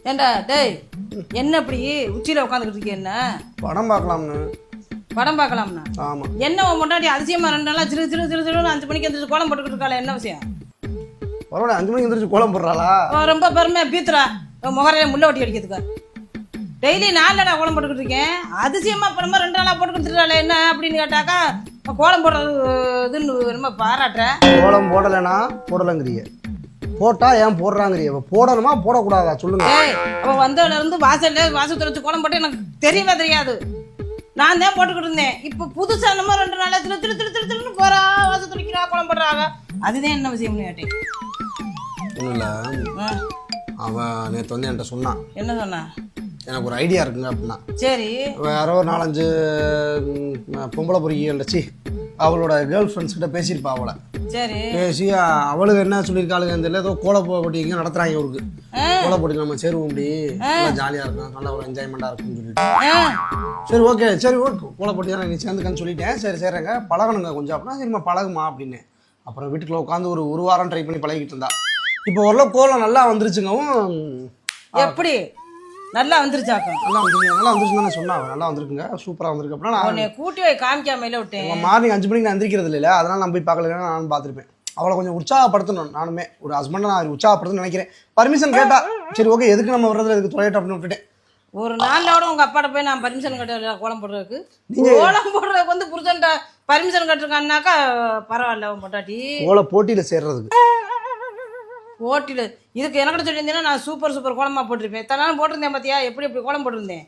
ஏண்டா டேய் என்ன இப்படி உச்சியில உட்காந்துக்கிட்டு இருக்கீங்க? என்ன படம் பார்க்கலாம்னு. படம் பார்க்கலாம்னா? ஆமா. என்ன உன் முன்னாடி அதிசயமா 2 நாளா சிறு சிறு சிறு சிறு 5 மணிக்கு எந்திரிச்சு கோலம் போட்டுக்கிட்டு இருக்காளே, என்ன விஷயம்? பரவாயில்ல, 5 மணிக்கு எந்திரிச்சு கோலம் போடுறாளா? ரொம்ப பெருமையா பீத்துறா முகரையில முள்ள ஒட்டி அடிக்கிறதுக்கு. டெய்லி 4 நாளா கோலம் போட்டுக்கிட்டு இருக்கேன், அதிசயமா அப்புறமா 2 நாளா போட்டு கொடுத்துட்டாளே என்ன அப்படின்னு கேட்டாக்கா கோலம் போடுறது இதுன்னு ரொம்ப பாராட்டுற. கோலம் போடலைன்னா போடலைங்கிறிய, போட்டா ஏன் போடுறாங்கிறிய? போடணுமா போடக்கூடாதா சொல்லுங்க. அவ வந்ததுல இருந்து வாசத்துல வச்சு கோலம் போட்டு எனக்கு தெரியவே தெரியாது. நான் தான் போட்டுக்கிட்டு இருந்தேன். இப்ப புதுசா நம்ம 2 நாளா திரு திரு திரு திரு திருன்னு போறா, வாசல் துணிக்கிறா, கோலம் போடுறாங்க. அதுதான் என்ன விஷயம்னு கேட்டேன். ஒன்றும் இல்லை, அவன் நேற்று வந்து என்கிட்ட சொன்னான். என்ன சொன்னா? எனக்கு ஒரு ஐடியா இருக்குங்க அப்படின்னா. சரி. யாரோ 4-5 பொம்பளை பொறுக்கி அவளோட கேர்ள் ஃப்ரெண்ட்ஸ் கிட்ட பேசியிருப்பா. அவளை சரி பேசி அவளுக்கு என்ன சொல்லியிருக்காளுங்க தெரியல, ஏதோ கோல போட்டி இங்கே நடத்துறாங்க. அவருக்கு கோல போட்டி நம்ம சேருவோம், அப்படி நல்லா ஜாலியாக இருக்கும், நல்ல ஒரு என்ஜாய்மெண்ட்டாக இருக்கும்னு சொல்லிட்டு. சரி ஓகே கோல போட்டி தான் நீ சேர்ந்துக்கன்னு சொல்லிட்டேன். சரி சரிங்க பழகணுங்க கொஞ்சம் அப்படின்னா. சரிம்மா பழகுமா அப்படின்னு. அப்புறம் வீட்டுக்குள்ள உட்காந்து ஒரு வாரம் ட்ரை பண்ணி பழகிட்டு இருந்தா. இப்போ ஓரளவு கோலம் நல்லா வந்துருச்சுங்கவும். எப்படி நல்லா வந்துருச்சாக்கும்? நல்லா வந்துருச்சுன்னு தானே சொன்னா. நல்லா வந்திருக்குங்க, சூப்பராக வந்திருக்கு அப்படின்னா. நான் கூட்டி போய் காமிக்காமையில விட்டேன். மார்னிங் 5 மணிக்கு நான் எந்திரிக்கிறது இல்லை, அதனால நான் போய் பார்க்கல, நானும் பார்த்துருப்பேன். அவளை கொஞ்சம் உற்சாகப்படுத்தணும். நானுமே ஒரு ஹஸ்பண்டை நான் உற்சாகப்படுத்தணும்னு நினைக்கிறேன். பர்மிஷன் கேட்டா சரி ஓகே, எதுக்கு நம்ம வர்றதுல எதுக்கு தொலைட்டு அப்படின்னு விட்டுட்டேன். ஒரு நாளோட உங்க அப்பாட்ட போய் நான் பர்மிஷன் கேட்ட கோலம் போடுறதுக்கு? கோலம் போடுறதுக்கு வந்து புருஷன்ட்ட பர்மிஷன் கேட்டிருக்கான்னாக்கா பரவாயில்ல. உன் பொட்டாட்டி கோல போட்டியில சேர்றதுக்கு போட்டியில இதுக்கு எனக்கிட்ட சொல்லியிருந்தேன்னா நான் சூப்பர் கோலமா போட்டிருப்பேன். தனாலும் போட்டிருந்தேன். பார்த்தியா எப்படி கோலம் போட்டிருந்தேன்?